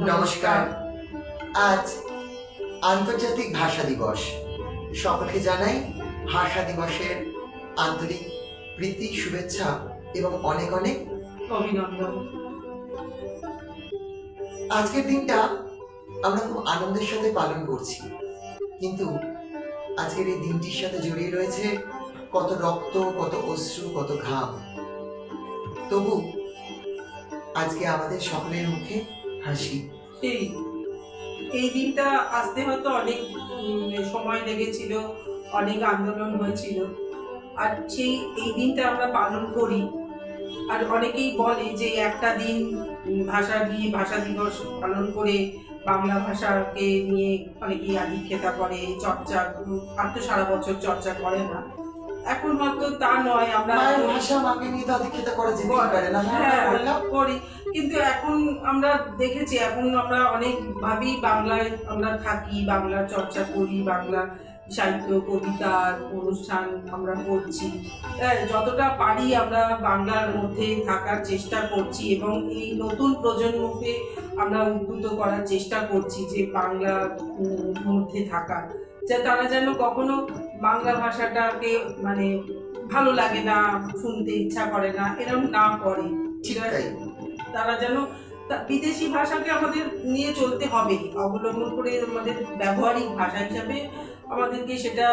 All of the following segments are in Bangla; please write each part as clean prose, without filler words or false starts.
নমস্কার। আজ আন্তর্জাতিক ভাষা দিবস। সকলকে জানাই ভাষা দিবসের আন্তরিক প্রীতি, শুভেচ্ছা এবং অনেক অনেক অভিনন্দন। আজকের দিনটা আমরা খুব আনন্দের সাথে পালন করছি, কিন্তু আজকের এই দিনটির সাথে জড়িয়ে রয়েছে কত রক্ত, কত অশ্রু, কত ঘাম। তবু আজকে আমাদের সকলের মুখে হাসি। এই দিনটা আসতে হয়তো অনেক সময় লেগেছিল, অনেক আন্দোলন হয়েছিল, আর এই দিনটা আমরা পালন করি। আর অনেকেই বলে যে একটা দিন ভাষা দিবস পালন করে বাংলা ভাষাকে নিয়ে অনেকেই আধিক্যতা করে, চর্চা আর তো সারা বছর চর্চা করে না। এখন হয়তো তা নয়, আমরা ভাষা মাকে নিয়ে তো আধিক্যতা করা যেতে পারে না, করি, কিন্তু এখন আমরা দেখেছি, এখন আমরা অনেকভাবেই বাংলায় আমরা থাকি, বাংলা চর্চা করি, বাংলা সাহিত্য, কবিতা, অনুষ্ঠান আমরা করছি। যতটা পারি আমরা বাংলার মধ্যে থাকার চেষ্টা করছি এবং এই নতুন প্রজন্মকে আমরা উদ্বুদ্ধ করার চেষ্টা করছি যে বাংলার মধ্যে থাকার, যা তারা যেন কখনো বাংলা ভাষাটাকে মানে ভালো লাগে না, শুনতে ইচ্ছা করে না, এরকম না করে। তারা যেন বিদেশি ভাষাকে আমাদের নিয়ে চলতে হবে, অবলম্বন করে আমাদের ব্যবহারিক ভাষা হিসাবে আমাদেরকে সেটা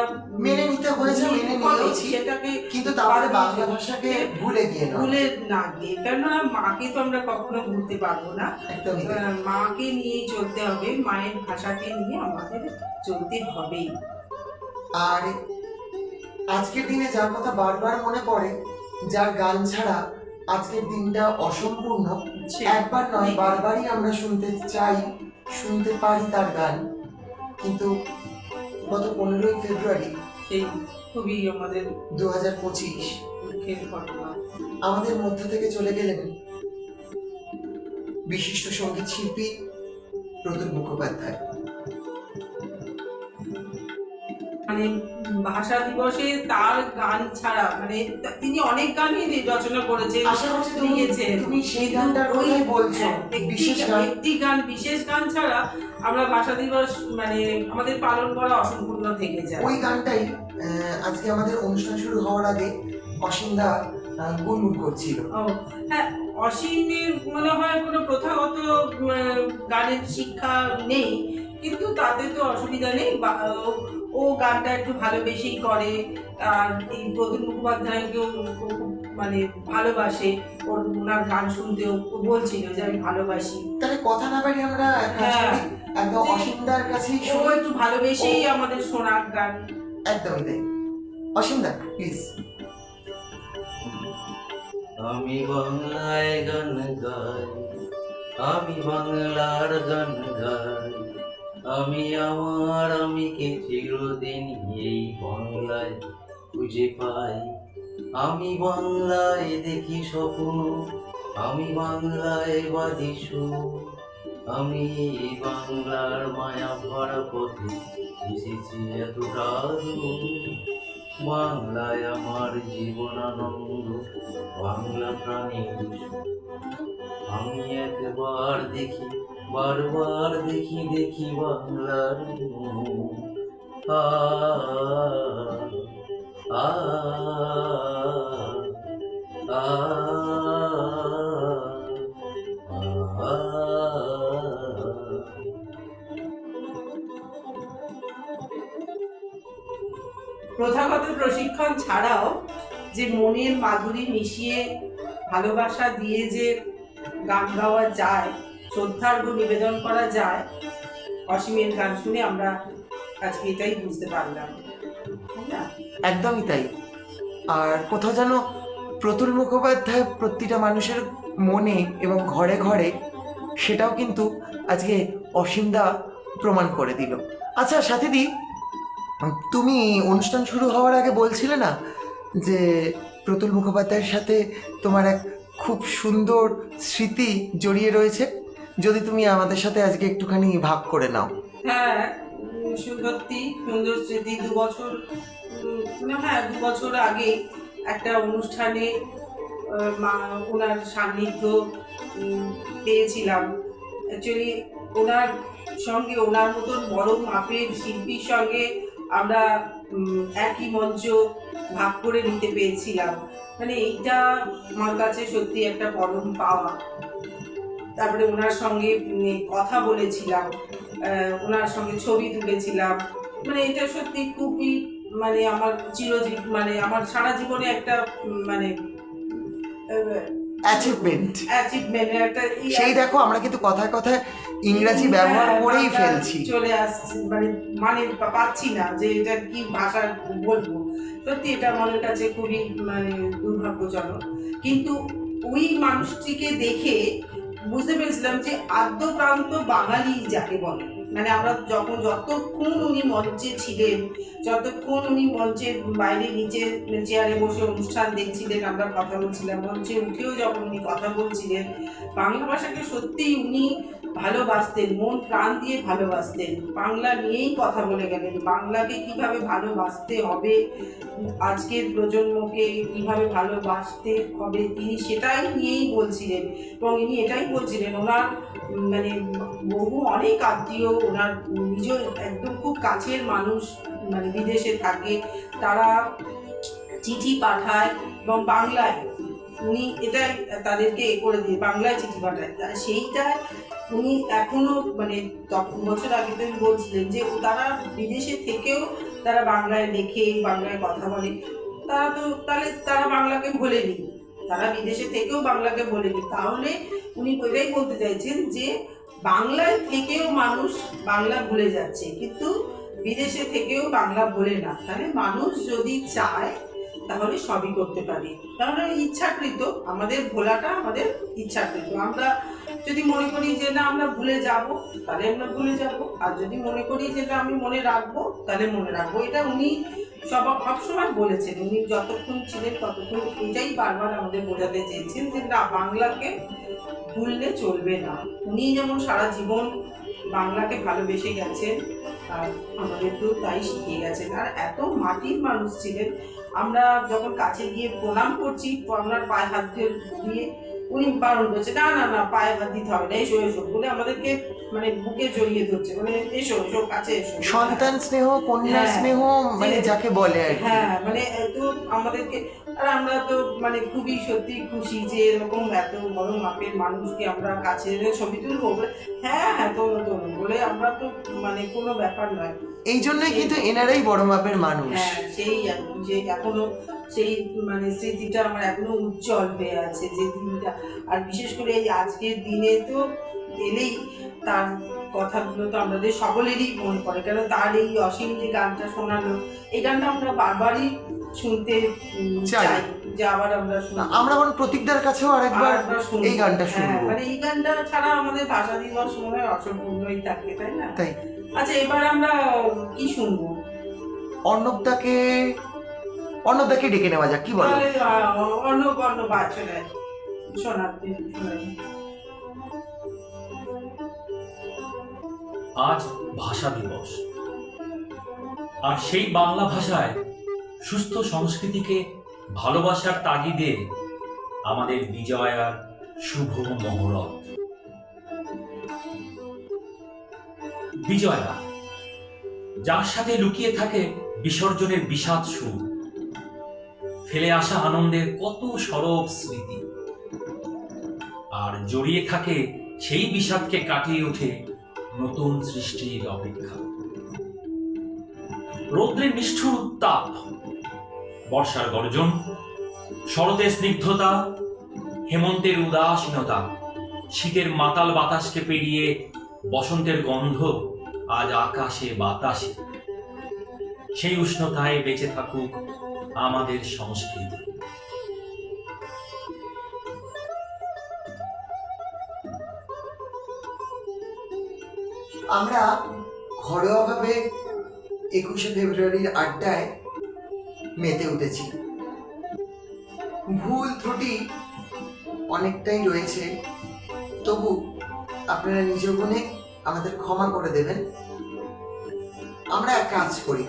মেনে নিতে হয়েছে, মেনে নিয়েছি, সেটাকে, কিন্তু তাহলে বাংলা ভাষাকে ভুলে না গিয়ে, কেননা মাকে তো আমরা কখনো ভুলতে পারবো না। মাকে নিয়েই চলতে হবে, মায়ের ভাষাকে নিয়ে আমাদের চলতে হবেই। আর আজকের দিনে যার কথা বারবার মনে পড়ে, যার গান ছাড়া আজকের দিনটা অসম্পূর্ণ, একবার নয় বারবারই আমরা শুনতে চাই, শুনতে পারি তার গান। কিন্তু গত 15ই ফেব্রুয়ারি, সেই খুবই আমাদের 2025 ঘটনা, আমাদের মধ্য থেকে চলে গেলেন বিশিষ্ট সঙ্গীত শিল্পী প্রতুল মুখোপাধ্যায়। মানে ভাষা দিবসে তার গান ছাড়া, মানে তিনি অনেক গানই রচনা করেছেন, তুমি সেই গানটার কথাই বলছো, বিশেষ গান ছাড়া আমরা ভাষা দিবস মানে আমাদের পালন করা অসম্পূর্ণ থেকে যায়। ওই গানটাই আজকে আমাদের অনুষ্ঠান শুরু হওয়ার আগে অসীমদা গুনগুন করছিল। হ্যাঁ, অসীমের মনে হয় কোনো প্রথাগত গানের শিক্ষা নেই, কিন্তু তাতে তো অসুবিধা নেই, ও গানটা একটু ভালোবেসেই করে। আর এই প্রতুল মুখোপাধ্যায়কেও মানে ভালোবাসে, ওনার গান শুনতেও বলছিল যে আমি ভালোবাসি। তাহলে কথা না বাড়ি আমরা একদম অসীমদার কাছেই ও একটু ভালোবেসেই আমাদের শোনার গান। একদমই তাই। অসীমদা প্লিজ। আমি বাংলায় গান গাই, আমি বাংলার গান গাই, আমি কে চিরদিন এই বাংলায় খুঁজে পাই। আমি বাংলায় দেখি স্বপ্ন, আমি বাংলায় বাঁধি সুর, আমি বাংলার মায়া ভরা পথে এসেছি এতটা দূর। বাংলায় আমার জীবন আনন্দ, বাংলা প্রাণীর সুর। আমি একবার দেখি, বারবার দেখি, দেখি বাংলার আ আ আ প্রথাগত প্রশিক্ষণ ছাড়াও যে মনের মাধুরী মিশিয়ে ভালোবাসা দিয়ে যে গান গাওয়া যায়, শ্রদ্ধার্ঘ্য নিবেদন করা যায়, অসীমের গান শুনে আমরা আজকে এটাই বুঝতে পারলাম। একদমই তাই। আর কোথাও যেন প্রতুল মুখোপাধ্যায় প্রতিটা মানুষের মনে এবং ঘরে ঘরে, সেটাও কিন্তু আজকে অসীমদা প্রমাণ করে দিল। আচ্ছা সাথীদি, তুমি অনুষ্ঠান শুরু হওয়ার আগে বলছিলে না যে প্রতুল মুখোপাধ্যায়ের সাথে তোমার এক খুব সুন্দর স্মৃতি জড়িয়ে রয়েছে, যদি তুমি আমাদের সাথে আজকে একটুখানি ভাগ করে নাও। হ্যাঁ, সত্যি সুন্দর স্মৃতি। 2 বছর, হ্যাঁ 2 বছর আগে একটা অনুষ্ঠানে ওনার সান্নিধ্য পেয়েছিলাম। অ্যাকচুয়ালি ওনার সঙ্গে, ওনার মতন বড় মাপের শিল্পীর সঙ্গে আমরা একই মঞ্চ ভাগ করে নিতে পেরেছিলাম। মানে এইটা আমার কাছে সত্যি একটা পরম পাওয়া। তারপরে ওনার সঙ্গে কথা বলেছিলাম, ওনার সঙ্গে ছবি তুলেছিলাম। মানে এটা সত্যি খুবই, মানে আমার মানে আমার সারা জীবনে একটা মানে অ্যাচিভমেন্ট একটা সেই দেখো, আমরা কিন্তু কথায় কথায় ইংরাজি ব্যবহার করেই ফেলছি। চলে আসছে, মানে পাচ্ছি না যে এটা কি ভাষা বলবো। সত্যি এটা আমাদের কাছে খুবই মানে দুর্ভাগ্যজনক। কিন্তু ওই মানুষটিকে দেখে বুঝতে পেরেছিলাম যে আদ্যপ্রান্ত বাঙালি যাকে বলে। মানে আমরা যতক্ষণ উনি মঞ্চে ছিলেন, যতক্ষণ উনি মঞ্চের বাইরে নিচে চেয়ারে বসে অনুষ্ঠান দেখছিলেন, আমরা কথা বলছিলাম, মঞ্চে উঠেও যখন উনি কথা বলছিলেন, বাংলা ভাষাকে সত্যিই উনি ভালোবাসতেন, মন প্রাণ দিয়ে ভালোবাসতেন। বাংলা নিয়েই কথা বলে গেলেন, বাংলাকে কিভাবে ভালোবাসতে হবে, আজকের প্রজন্মকে কিভাবে ভালোবাসতে হবে, তিনি সেটাই নিয়েই বলছিলেন। এবং ইনি এটাই বলছিলেন, ওনার মানে বহু অনেক আত্মীয়, ওনার নিজের একদম খুব কাছের মানুষ মানে বিদেশে থাকে, তারা চিঠি পাঠায় এবং বাংলায় উনি এটাই তাদেরকে করে দিয়ে বাংলায় চিঠি পাঠায়। সেইটা উনি এখনো মানে 10 বছর আগে তো বলছিলেন যে তারা বিদেশে থেকেও তারা বাংলায় লেখে, বাংলায় কথা বলে। তারা তো তাহলে তারা বাংলাকে ভোলেনি, তারা বিদেশে থেকেও বাংলাকে ভোলেনি। তাহলে উনি এটাই বলতে চাইছেন যে বাংলায় থেকেও মানুষ বাংলা ভুলে যাচ্ছে, কিন্তু বিদেশে থেকেও বাংলা ভোলে না। তাহলে মানুষ যদি চায় তাহলে সবই করতে পারি। তাহলে ইচ্ছাকৃত, আমাদের ভোলাটা আমাদের ইচ্ছাকৃত। আমরা যদি মনে করি যে না আমরা ভুলে যাব, তাহলে আমরা ভুলে যাব। আর যদি মনে করি যে না আমি মনে রাখবো, তাহলে মনে রাখবো। এটা উনি সবসময় বলেছেন, উনি যতক্ষণ ছিলেন ততক্ষণ এটাই বারবার আমাদের বোঝাতে চেয়েছেন যে না, বাংলাকে ভুললে চলবে না। উনি যেমন সারা জীবন বাংলাকে ভালোবেসে গেছেন, আর আমাদের তো তাই শিখিয়ে গেছেন। আর এত মাটির মানুষ ছিলেন, আমরা যখন কাছে গিয়ে প্রণাম করছি, আপনার পায়ে হাত দিয়ে উনি বারণ করছে, না না না পায়ে হাত দিতে হবে না, এসো এসো বলে আমাদেরকে মানে বুকে জড়িয়ে ধরছে, মানে এসো এসো কাছে এসো। সন্তান স্নেহ, কন্যা স্নেহ মানে যাকে বলে আর কি। হ্যাঁ, মানে তো আমাদেরকে, আর আমরা তো মানে খুবই সত্যি খুশি যে এরকম এত বড় মাপের মানুষকে আমরা কাছে এনে ছবি তুলবো বলে। হ্যাঁ হ্যাঁ তোলো তোলো বলে, আমরা তো মানে কোনো ব্যাপার নয়। এই জন্যই কিন্তু এনারাই বড় মাপের মানুষ। হ্যাঁ, সেই আর কি, যে এখনো সেই মানে স্মৃতিটা আমার এখনো উজ্জ্বল হয়ে আছে যে দিনটা। আর বিশেষ করে এই আজকের দিনে তো এলেই তার কথাগুলো তো আমাদের সকলেরই মনে পড়ে। কেন তার এই অসীম যে গানটা শোনালো, এই গানটা আমরা বারবারই শুনতে চাই, যে আবার আমরা আমরা মানে প্রতীকদার কাছেও আরেকবার এই গানটা শুনবো। মানে এই গানটা ছাড়া আমাদের ভাষা দিবস মনে হয় অসম্পূর্ণই থাকে, তাই না? তাই। আচ্ছা, এবার আমরা কি শুনবো? অর্ণবদাকে ডেকে নেওয়া যাক, কি বলো? অর্ণব চলে শোনাতে। আজ ভাষা দিবস, আর সেই বাংলা ভাষায় সুস্থ সংস্কৃতিকে ভালোবাসার তাগিদে আমাদের বিজয়ার শুভ মহরত। বিজয়া, যার সাথে লুকিয়ে থাকে বিসর্জনের বিষাদ সুর, ফেলে আসা আনন্দের কত সরব স্মৃতি, আর জড়িয়ে থাকে সেই বিষাদকে কাটিয়ে ওঠে নতুন সৃষ্টির অপেক্ষা। রৌদ্রের নিষ্ঠুর উত্তাপ, বর্ষার গর্জন, শরতের স্নিগ্ধতা, হেমন্তের উদাসীনতা, শীতের মাতাল বাতাসকে পেরিয়ে বসন্তের গন্ধ আজ আকাশে বাতাসে। সেই উষ্ণতায় বেঁচে থাকুক আমাদের সংস্কৃতি। আমরা ঘরোয়াভাবে 21শে ফেব্রুয়ারির আড্ডায় মেতে উঠেছি। ভুল ত্রুটি অনেকটাই রয়েছে, তবু আপনারা নিজ গুণে আমাদের ক্ষমা করে দেবেন। আমরা এক কাজ করি,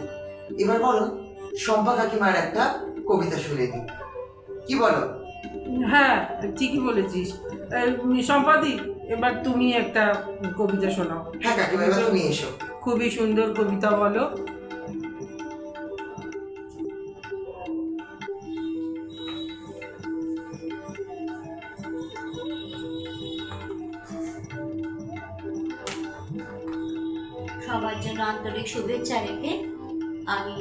এবার বলুন শম্পা কাকিমার একটা কবিতা শুনে দিই, কি বলো? হ্যাঁ, ঠিকই বলেছিস। সম্পাদি, এবার তুমি একটা কবিতা শোনাও। হ্যাঁ কাকিমা, এবার তুমি এসো। খুবই সুন্দর কবিতা বলো। সবার জন্য আন্তরিক শুভেচ্ছা রেখে আমি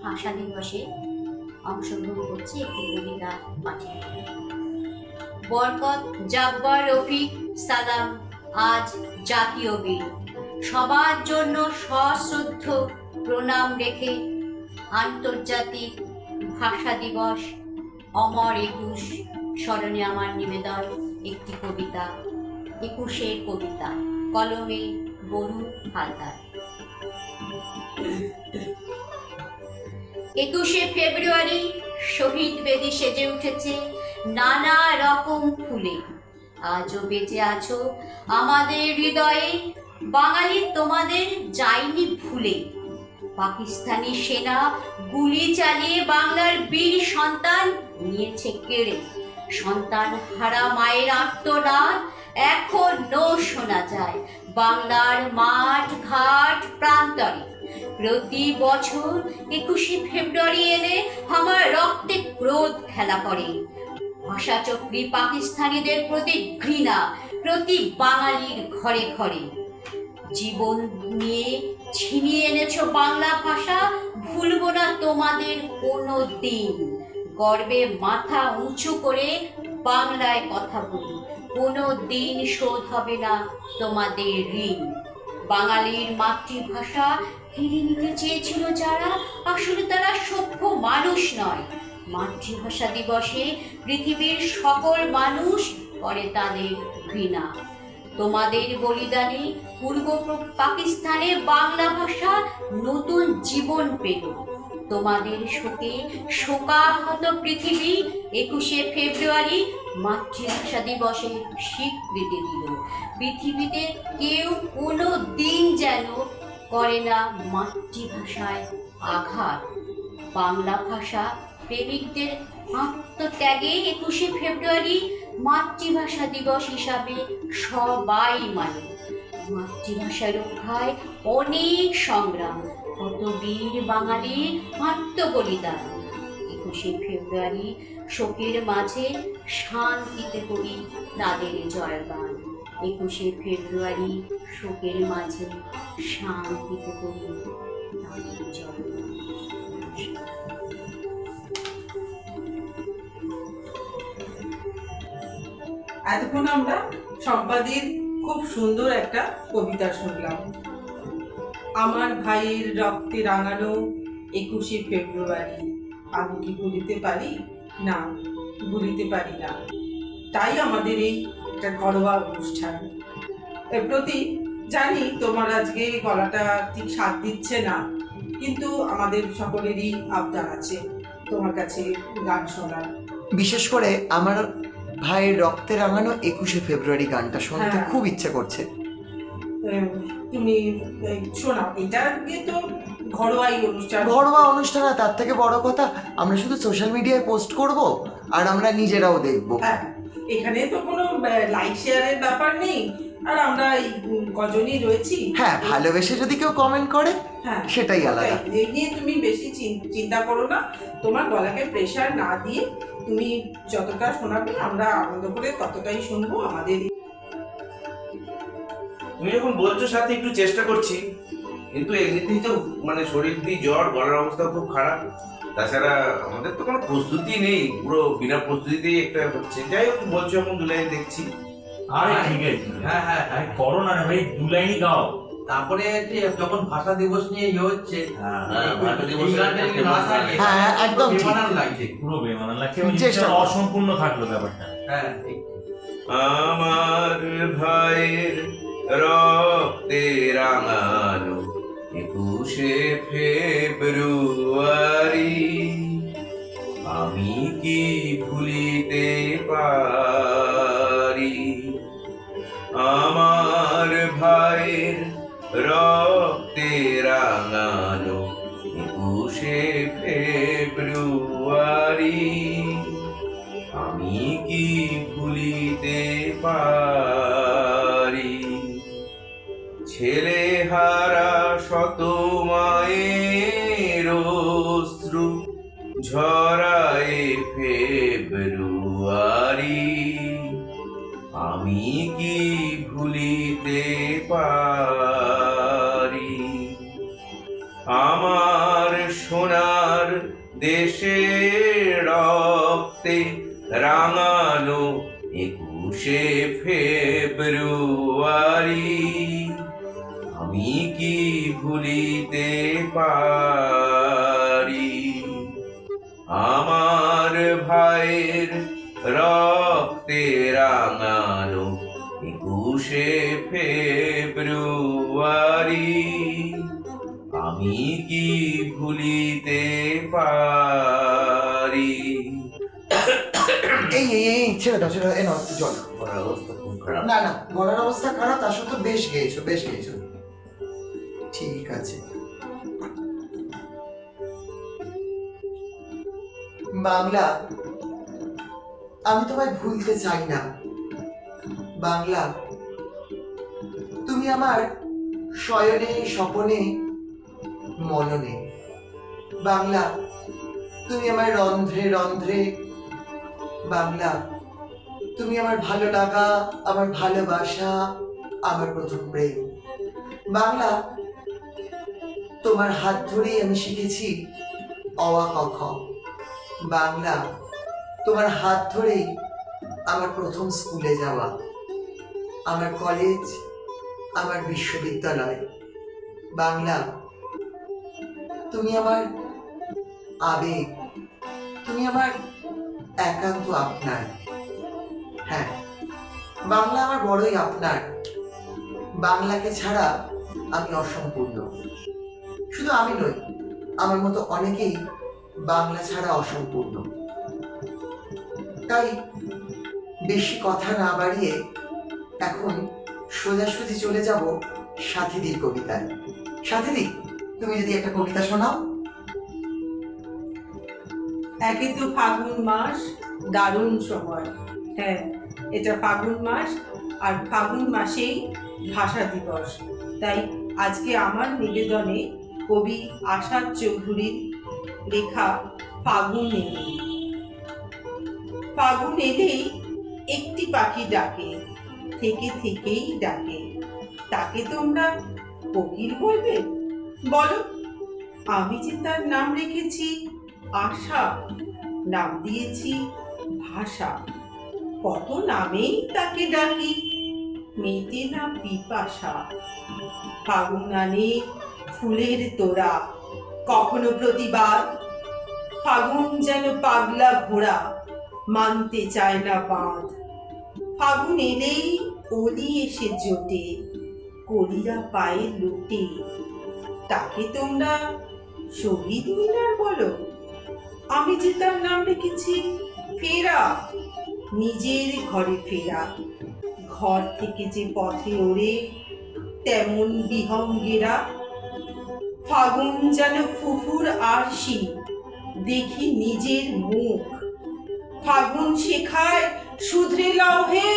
ভাষা দিবসে অংশগ্রহণ করছি একটি কবিতা পাঠিয়ে। বরকত জাব্বার রফিক সালাম আজ জাতীয় বীর, সবার জন্য সশ্রদ্ধ প্রণাম রেখে আন্তর্জাতিক ভাষা দিবস অমর 21 স্মরণে আমার নিবেদন একটি কবিতা, 21-এর কবিতা, কলমে বরু হালদার। 21শে ফেব্রুয়ারি শহীদ বেদি সেজে উঠেছে নানা রকম ফুলে, আজও বেঁচে আছো আমাদের হৃদয়ে, বাঙালি তোমাদের যায়নি ভুলে। পাকিস্তানি সেনা গুলি চালিয়ে বাংলার বীর সন্তান নিয়েছে কেড়ে, সন্তান হারা মায়ের আর্তনাদ এখনো শোনা যায় বাংলার মাঠ ঘাট প্রান্তরে। প্রতি বছর 21শে ফেব্রুয়ারি এলে আমার রক্তে ক্রোধ খেলা করে, ভাষা চক্রী পাকিস্তানিদের প্রতি ঘৃণা প্রতি বাঙালির ঘরে ঘরে। জীবন নিয়ে ছিনিয়ে এনেছো বাংলা ভাষা, ভুলবো না তোমাদের কোনো দিন, গর্বে মাথা উঁচু করে বাংলায় কথা বলি, কোনো দিন শোধ হবে না তোমাদের ঋণ। বাঙালির মাতৃভাষা কেড়ে নিতে চেয়েছিল যারা, আসলে তারা সভ্য মানুষ নয়। মাতৃভাষা দিবসে পৃথিবীর সকল মানুষ করে তাদের ঘৃণা। তোমাদের বলিদানে পূর্ব পাকিস্তানে বাংলা ভাষা নতুন জীবন পেল, তোমাদের শোকে শোকাহত পৃথিবী 21শে ফেব্রুয়ারি মাতৃভাষা দিবসের স্বীকৃতি দিল। পৃথিবীতে কেউ কোনো দিন যেন করে না মাতৃভাষায় আঘাত। বাংলা ভাষা প্রেমিকদের আত্মত্যাগে 21শে ফেব্রুয়ারি মাতৃভাষা দিবস হিসাবে সবাই মানে। মাতৃভাষা রক্ষায় অনেক সংগ্রাম, কত বীর বাঙালি আত্মবলিদান। 21শে ফেব্রুয়ারি শোকের মাঝে শান্তিতে করি তাদের জয়গান। 21শে ফেব্রুয়ারি শোকের মাঝে শান্তিতে করি তাদের জয়গান। এতক্ষণ আমরা সম্পাদির খুব সুন্দর একটা কবিতা শুনলাম। আমার ভাইয়ের রক্তে রাঙানো 21শে ফেব্রুয়ারি আমি কি ভুলিতে পারি? না, ভুলিতে পারি না। তাই আমাদের এই একটা ঘরোয়া অনুষ্ঠান এর প্রতি জানি তোমার আজকে গলাটা ঠিক সাথ দিচ্ছে না, কিন্তু আমাদের সকলেরই আবদার আছে তোমার কাছে গান শোনার। বিশেষ করে আমার ভাইয়ের রক্তে রাঙানো 21শে ফেব্রুয়ারি গানটা শুনতে হ্যাঁ। খুব ইচ্ছে করছে। তুমি শোনাও, এটা কিন্তু ঘরোয়াই অনুষ্ঠান। ঘরোয়া অনুষ্ঠান, আর তার থেকে বড় কথা আমরা শুধু সোশ্যাল মিডিয়ায় পোস্ট করব আর আমরা নিজেরাও দেখব। হ্যাঁ, এখানে তো কোনো লাইক শেয়ারের ব্যাপার নেই, আর আমরা এই কজনই রয়েছি। হ্যাঁ, ভালোবেসে যদি কেউ কমেন্ট করে হ্যাঁ, সেটাই আলাদা। এই নিয়ে তুমি বেশি চিন্তা করো না, তোমার গলাকে প্রেশার না দিয়ে তুমি যতটা শোনাবে আমরা আনন্দ করে ততটাই শুনবো। আমাদের তুমি যখন বলছো সাথে একটু চেষ্টা করছি, কিন্তু এমনিতেই তো মানে শরীর দিয়ে জ্বর, গলার অবস্থা খুব খারাপ। তাছাড়া আমাদের তো কোনো প্রস্তুতি নেই, পুরো বিনা প্রস্তুতিতেই একটা হচ্ছে। যাই হোক, বলছো এখন 2 লাইন দেখছি। আরে ঠিক আছে, হ্যাঁ হ্যাঁ আরে করো না রে ভাই, 2 লাইনই গাও। তারপরে যে যখন ভাষা দিবস নিয়ে ইয়ে হচ্ছে, ভাষা দিবস হ্যাঁ, একদম ঠিক। বেমানান লাগছে। পুরো বেমানান লাগছে, চেষ্টা করো। অসম্পূর্ণ থাকলো ব্যাপারটা। হ্যাঁ, ঠিক। আমার ভাইয়ের রক্তে রাঙানো 21শে ফেব্রুয়ারি আমি কি ভুলিতে পারি আমার ভাইয়ের রক্তে রাঙানো 21শে ফেব্রুয়ারি আমি কি ভুলিতে পারি ছেলে হারা শত মায়ের অশ্রু ঝরায় ফেব্রুয়ারি আমি কি ভুলিতে পারি আমার সোনার দেশের রক্তে রাঙানো 21শে ফেব্রুয়ারি আমি কি ভুলিতে পারি আমার ভাইয়ের রক্তে রাঙানো 21শে ফেব্রুয়ারি আমি কি ভুলিতে পারি এই ছেড়ে দাও ছেড়ে দাও, এই নাও একটু জল। আমার অবস্থা খুব খারাপ। না না, গলার অবস্থা খারাপ, তার সত্ত্বেও বেশ গেয়েছো, বেশ গেয়েছো। ঠিক আছে। বাংলা, আমি তোমায় ভুলতে চাই না। বাংলা, তুমি আমার শয়নে স্বপনে মননে। বাংলা, তুমি আমার রন্ধ্রে রন্ধ্রে। বাংলা, তুমি আমার ভালো লাগা, আমার ভালোবাসা, আমার প্রথম প্রেম। বাংলা, তোমার হাত ধরেই আমি শিখেছি অ আ ক খ। বাংলা, তোমার হাত ধরেই আমার প্রথম স্কুলে যাওয়া, আমার কলেজ, আমার বিশ্ববিদ্যালয়। বাংলা, তুমি আমার আবেগ, তুমি আমার একান্ত আপনার। হ্যাঁ, বাংলা আমার বড়ই আপনার। বাংলাকে ছাড়া আমি অসম্পূর্ণ। শুধু আমি নই, আমার মতো অনেকেই বাংলা ছাড়া অসম্পূর্ণ। তাই বেশি কথা না বাড়িয়ে এখন সোজাসুজি চলে যাব সাথীদির কবিতায়। সাথীদি, তুমি যদি একটা কবিতা শোনাও। একে তো ফাগুন মাস, দারুণ সময়। হ্যাঁ, এটা ফাগুন মাস, আর ফাগুন মাসেই ভাষা দিবস। তাই আজকে আমার নিবেদনে কবি আশাদ চৌধুরীর লেখা ফাগুন এলেই। ফাগুন এলেই একটি পাখি ডাকে, থেকে থেকেই ডাকে। তাকে তোমরা কোকিল বলবে? বলো। আমি যে তার নাম রেখেছি আশা, নাম দিয়েছি ভাষা। কত নামেই তাকে ডাকি, মেয়েতে না পিপাসা। ফাগুন আনে ফুলের তোড়া, কখনো প্রতিবাদ। ফাগুন যেন পাগলা ঘোড়া, মানতে চায় না বাঁধ। ফাগুন এলেই অলি এসে জোটে, কলিরা পায়ে লুটে। তাকে তোমরা শহীদ মিনার বলো? আমি যে তার নাম রেখেছি ফেরা, নিজের ঘরে ফেরা। ঘর থেকে যে পথে ওড়ে তেমন বিহঙ্গেরা। ফাগুন যেন ফুফুর আরশি, দেখি নিজের মুখ। ফাগুন শেখায় শুধরে লাও হে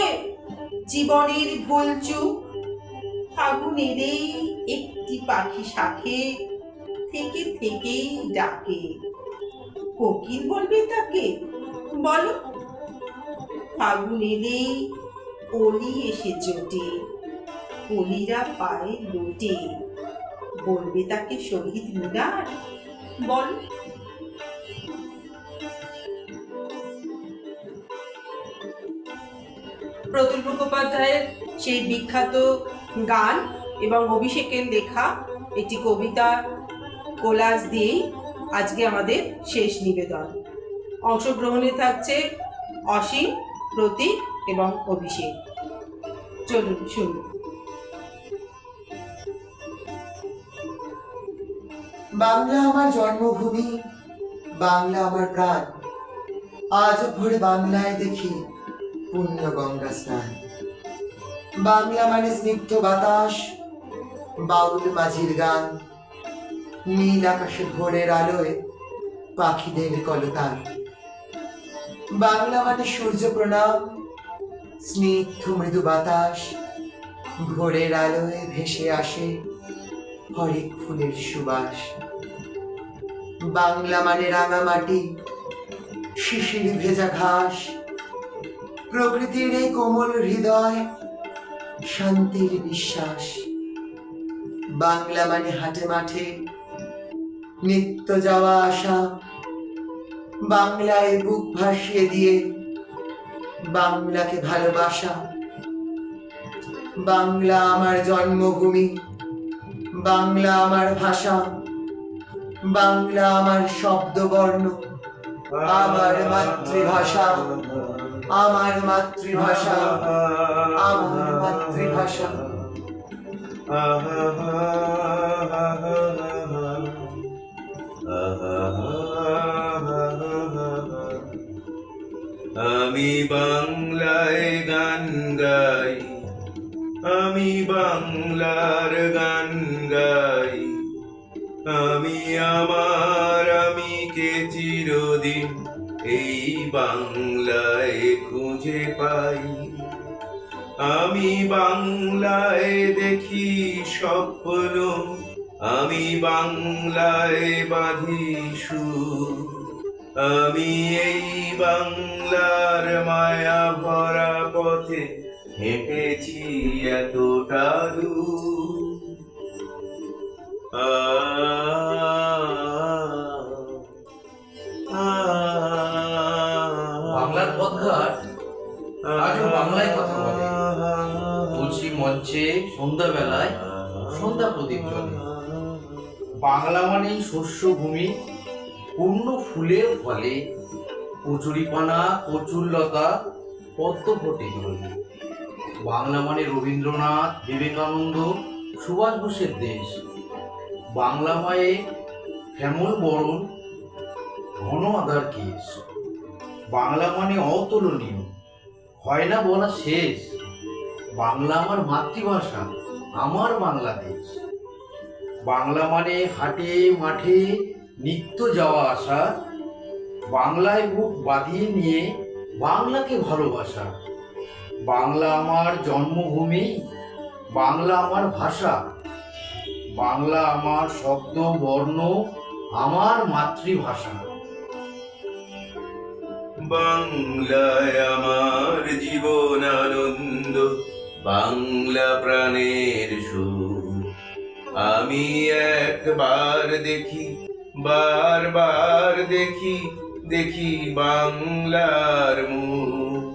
জীবনের ভুল চুক। ফাগুন এলেই একটি পাখি শাখে, থেকে থেকেই ডাকে। কোকিল বলবে তাকে? বলো। ফাগুন এলেই অলি এসে জোটে, কলিরা পায়ে লোটে। বলবে তাকে শহীদ মিনার? বল। প্রতুল মুখোপাধ্যায়ের সেই বিখ্যাত গান এবং অভিষেকের লেখা একটি কবিতা কোলাজ দিয়েই আজকে আমাদের শেষ নিবেদন। অংশগ্রহণে থাকছে অসীম, প্রতীক এবং অভিষেক। চলুন শুনুন। বাংলা আমার জন্মভূমি, বাংলা আমার প্রাণ। আজ ভোরে বাংলায় দেখি পুণ্য গঙ্গা স্নান। বাংলা মানে স্নিগ্ধ বাতাস, বাউল মাঝির গান, নীল আকাশে ভোরের আলোয় পাখিদের কলতান। বাংলা মানে সূর্য প্রণাম, স্নিগ্ধ মৃদু বাতাস, ভোরের আলোয় ভেসে আসে হরেক ফুলের সুবাস। বাংলা মানে রাঙা মাটি, শিশির ভেজা ঘাস, প্রকৃতির এই কোমল হৃদয়, শান্তির বিশ্বাস। বাংলা মানে হাটে মাঠে নিত্য যাওয়া আসা, বাংলায় বুক ভাসিয়ে দিয়ে বাংলাকে ভালোবাসা। বাংলা আমার জন্মভূমি, বাংলা আমার ভাষা, বাংলা আমার শব্দবর্ণ, আমার মাতৃভাষা, আমার মাতৃভাষা, আমার মাতৃভাষা। আমি বাংলায় গান গাই, আমি বাংলার গান গাই, আমি কে চিরদিন এই বাংলায় খুঁজে পাই। আমি বাংলায় দেখি স্বপ্ন, আমি বাংলায় বাঁধি সুর, আমি এই বাংলার মায়া ভরা পথে হেঁটেছি এতটা দূর। বাংলার পথঘাট আজও বাংলায় কথা বলে। তুলসী মঞ্চে সন্ধ্যাবেলায় সন্ধ্যা প্রদীপ জ্বলে। বাংলা মানেই শস্যভূমি, পূর্ণ ফুলে ফলে, কচুরিপানা কচুরলতা পদ্ম ফোটে জলে। বাংলা মানে রবীন্দ্রনাথ, বিবেকানন্দ, সুভাষ বোসের দেশ। বাংলা মায়ে শ্যামল বরণ, ঘন আদার কেশ। বাংলা মানে অতুলনীয়, হয় না বলা শেষ। বাংলা আমার মাতৃভাষা, আমার বাংলাদেশ। বাংলা মানে হাটে মাঠে নিত্য যাওয়া আসা, বাংলায় বুক বাঁধিয়ে নিয়ে বাংলাকে ভালোবাসা। বাংলা আমার জন্মভূমি, বাংলা আমার ভাষা, বাংলা আমার শব্দ বর্ণ, আমার মাতৃভাষা। বাংলায় আমার জীবন আনন্দ, বাংলা প্রাণের সুর। আমি একবার দেখি, বারবার দেখি, দেখি বাংলার মুখ।